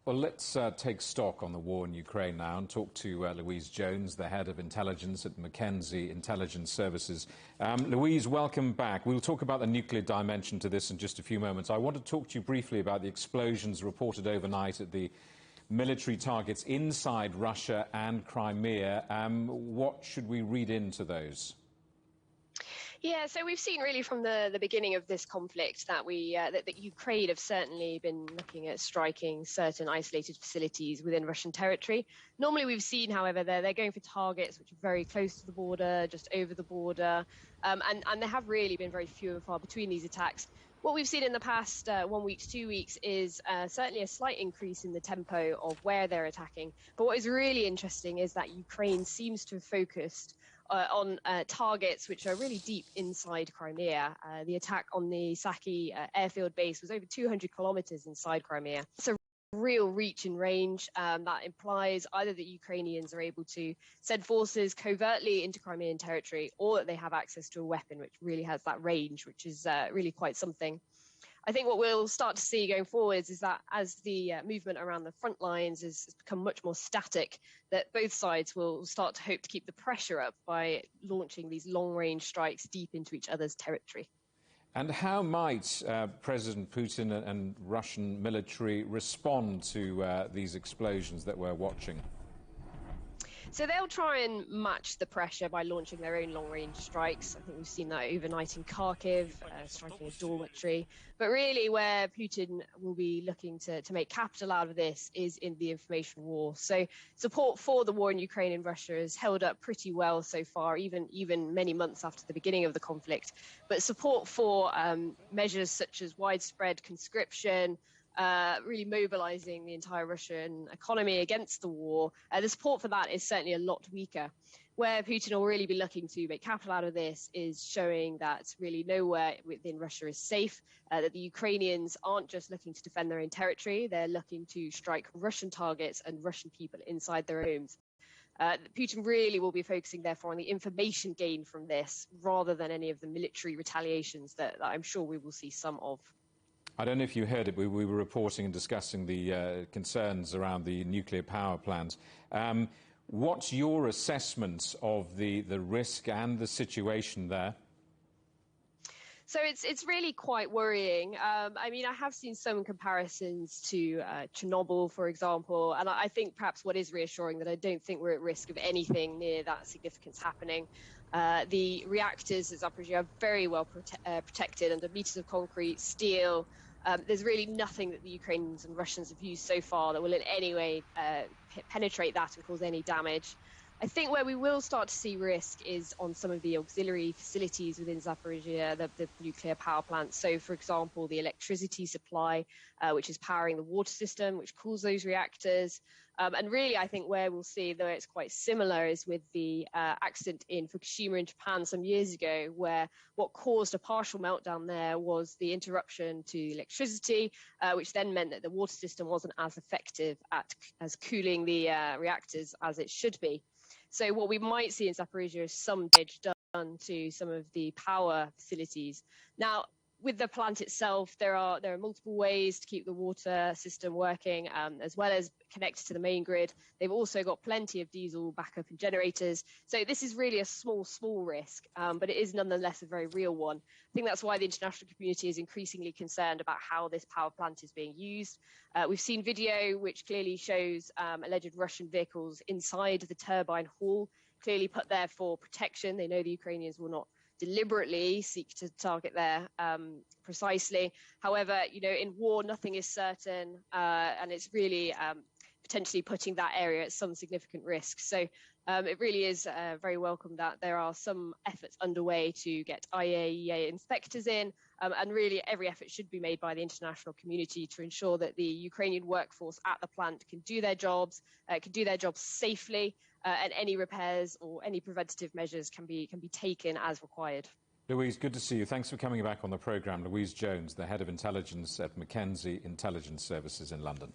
Well, let's take stock on the war in Ukraine now and talk to Louise Jones, the head of intelligence at McKenzie Intelligence Services. Louise, welcome back. We'll talk about the nuclear dimension to this in just a few moments. I want to talk to you briefly about the explosions reported overnight at the military targets inside Russia and Crimea. What should we read into those? Yeah, so we've seen really from the beginning of this conflict that that Ukraine have certainly been looking at striking certain isolated facilities within Russian territory. Normally we've seen, however, they're going for targets which are very close to the border, just over the border, and there have really been very few and far between these attacks. What we've seen in the past 1 week to 2 weeks is certainly a slight increase in the tempo of where they're attacking. But what is really interesting is that Ukraine seems to have focused on targets which are really deep inside Crimea. The attack on the Saki airfield base was over 200 kilometers inside Crimea. It's a real reach and range that implies either that Ukrainians are able to send forces covertly into Crimean territory, or that they have access to a weapon which really has that range, which is really quite something. I think what we'll start to see going forwards is that as the movement around the front lines has become much more static, that both sides will start to hope to keep the pressure up by launching these long-range strikes deep into each other's territory. And how might President Putin and Russian military respond to these explosions that we're watching? So they'll try and match the pressure by launching their own long-range strikes. I think we've seen that overnight in Kharkiv, striking a dormitory. But really where Putin will be looking to make capital out of this is in the information war. So support for the war in Ukraine and Russia has held up pretty well so far, even many months after the beginning of the conflict. But support for measures such as widespread conscription, really mobilizing the entire Russian economy against the war, the support for that is certainly a lot weaker. Where Putin will really be looking to make capital out of this is showing that really nowhere within Russia is safe, that the Ukrainians aren't just looking to defend their own territory, they're looking to strike Russian targets and Russian people inside their homes. Putin really will be focusing, therefore, on the information gained from this rather than any of the military retaliations that I'm sure we will see some of. I don't know if you heard it, but we were reporting and discussing the concerns around the nuclear power plant. What's your assessment of the risk and the situation there? So it's really quite worrying. I mean, I have seen some comparisons to Chernobyl, for example, and I think perhaps what is reassuring that I don't think we're at risk of anything near that significance happening. The reactors at Zaporizhzhia are very well protected under meters of concrete, steel. There's really nothing that the Ukrainians and Russians have used so far that will in any way penetrate that and cause any damage. I think where we will start to see risk is on some of the auxiliary facilities within Zaporizhzhia, the nuclear power plant. So, for example, the electricity supply, which is powering the water system, which cools those reactors. And really, I think where we'll see, though it's quite similar, is with the accident in Fukushima in Japan some years ago, where what caused a partial meltdown there was the interruption to electricity, which then meant that the water system wasn't as effective as cooling the reactors as it should be. So what we might see in Zaporizhzhia is some damage done to some of the power facilities. Now, with the plant itself, there are multiple ways to keep the water system working, as well as connected to the main grid. They've also got plenty of diesel backup and generators. So this is really a small risk, but it is nonetheless a very real one. I think that's why the international community is increasingly concerned about how this power plant is being used. We've seen video which clearly shows alleged Russian vehicles inside the turbine hall, clearly put there for protection. They know the Ukrainians will not deliberately seek to target there precisely. However, you know, in war, nothing is certain, and it's really potentially putting that area at some significant risk. So it really is very welcome that there are some efforts underway to get IAEA inspectors in, and really every effort should be made by the international community to ensure that the Ukrainian workforce at the plant can do their jobs safely, and any repairs or any preventative measures can be taken as required. Louise, good to see you. Thanks for coming back on the programme. Louise Jones, the head of intelligence at McKenzie Intelligence Services in London.